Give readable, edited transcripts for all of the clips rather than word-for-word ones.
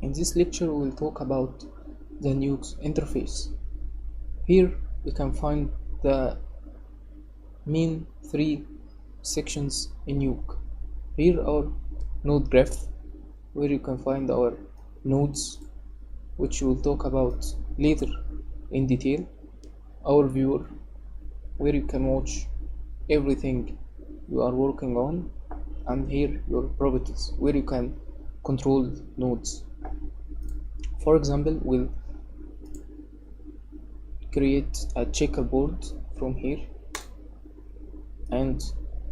In this lecture we will talk about the Nuke's interface. Here we can find the main three sections in Nuke. Here our node graph, where you can find our nodes, which we will talk about later in detail. Our viewer, where you can watch everything you are working on, and here your properties, where you can control nodes. For example, we'll create a checkerboard from here, and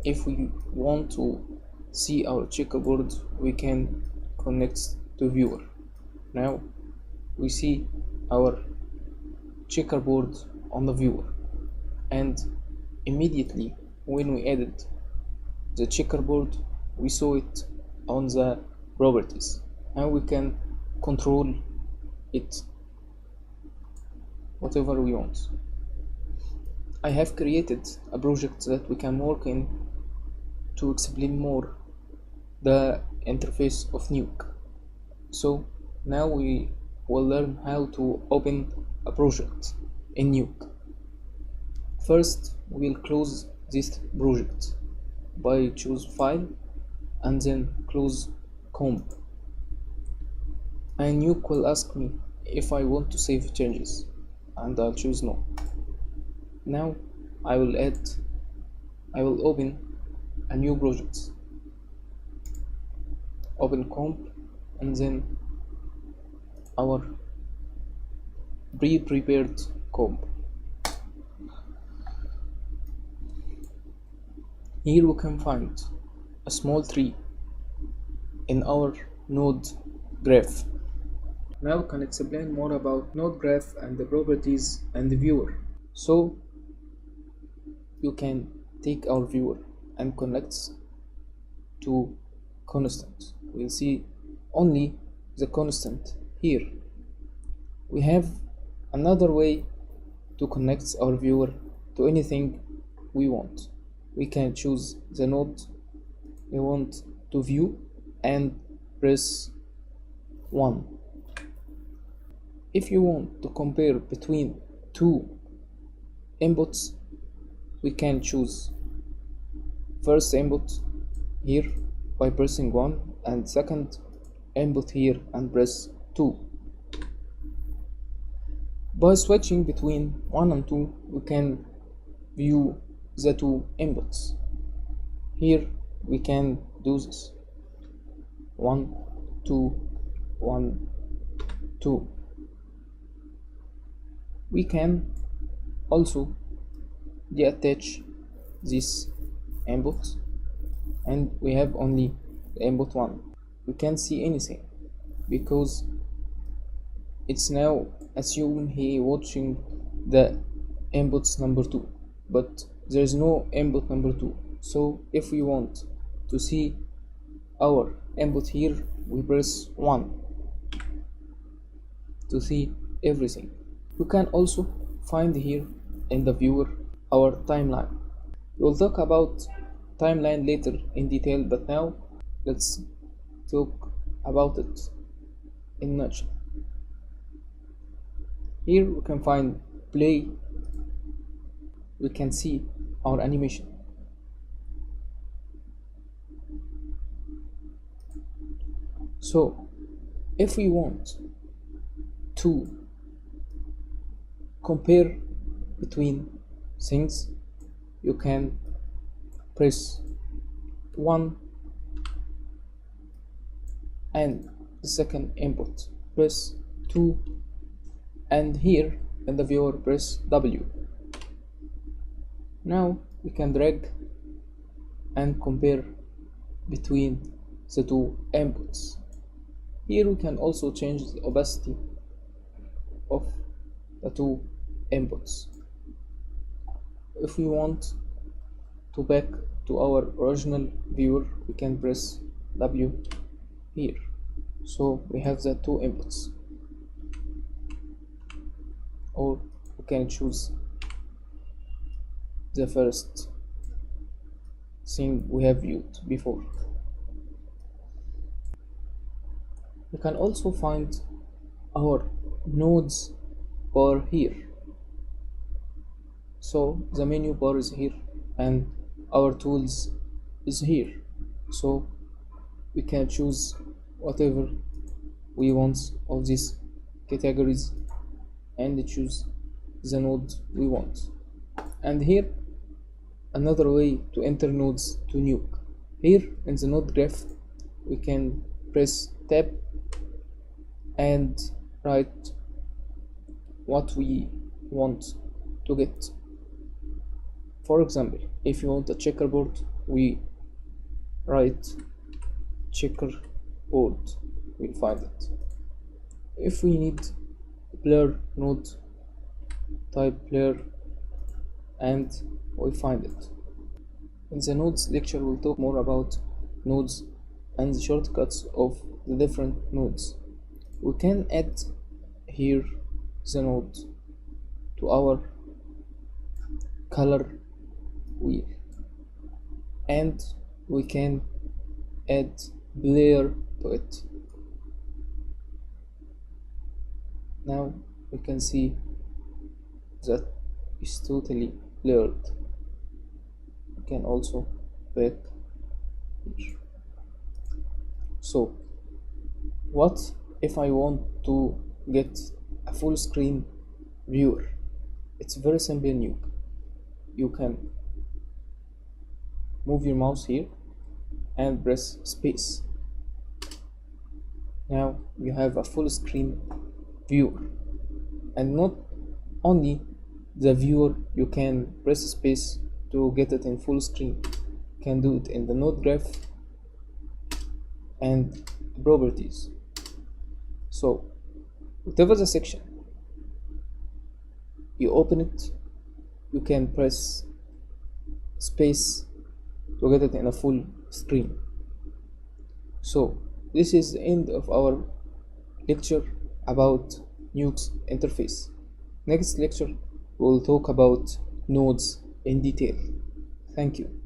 if we want to see our checkerboard, we can connect to viewer. Now we see our checkerboard on the viewer, and immediately when we added the checkerboard, we saw it on the properties, and we can control it whatever we want. I have created a project that we can work in to explain more the interface of Nuke. So now we will learn how to open a project in Nuke. First, we'll close this project by choose file and then close comp. And Nuke will ask me if I want to save changes, and I'll choose no. Now I will open a new project. Open comp and then our pre-prepared comp. Here we can find a small tree in our node graph. Now we can explain more about node graph and the properties and the viewer. So you can take our viewer and connect to constant. We'll see only the constant here. We have another way to connect our viewer to anything we want. We can choose the node we want to view and press 1. If you want to compare between two inputs, we can choose first input here by pressing 1 and second input here and press 2. By switching between 1 and 2, we can view the two inputs. Here we can do this 1 2 1 2. We can also deattach this input, and we have only the input 1. We can't see anything because it's now assume he watching the inputs number 2, but there is no input number 2. So if we want to see our input here, we press 1 to see everything. We can also find here in the viewer our timeline. We'll talk about timeline later in detail, but now let's talk about it in a nutshell. Here we can find play. We can see our animation. So if we want to compare between things, you can press 1 and the second input press 2, and here in the viewer press W. Now we can drag and compare between the two inputs. Here we can also change the opacity of the two inputs. If we want to back to our original viewer, we can press W here. So we have the two inputs, or we can choose the first thing we have viewed before. You can also find our nodes bar here. So the menu bar is here and our tools is here. So we can choose whatever we want of these categories and choose the node we want. And here another way to enter nodes to Nuke. Here in the node graph we can press tab and write what we want to get. For example, if you want a checkerboard, we write checkerboard, we'll find it. If we need blur node, type blur and we find it. In the nodes lecture we'll talk more about nodes and the shortcuts of the different nodes. We can add here the node to our color wheel and we can add blur to it. Now we can see that it's totally blurred. We can also back here. So what if I want to get a full screen viewer? It's very simple in Nuke. You can move your mouse here and press space. Now you have a full screen viewer, and not only the viewer, you can press space to get it in full screen. You can do it in the node graph and properties. So whatever the section you open it, you can press space to get it in a full screen. So this is the end of our lecture about Nuke's interface. Next lecture we'll talk about nodes in detail. Thank you.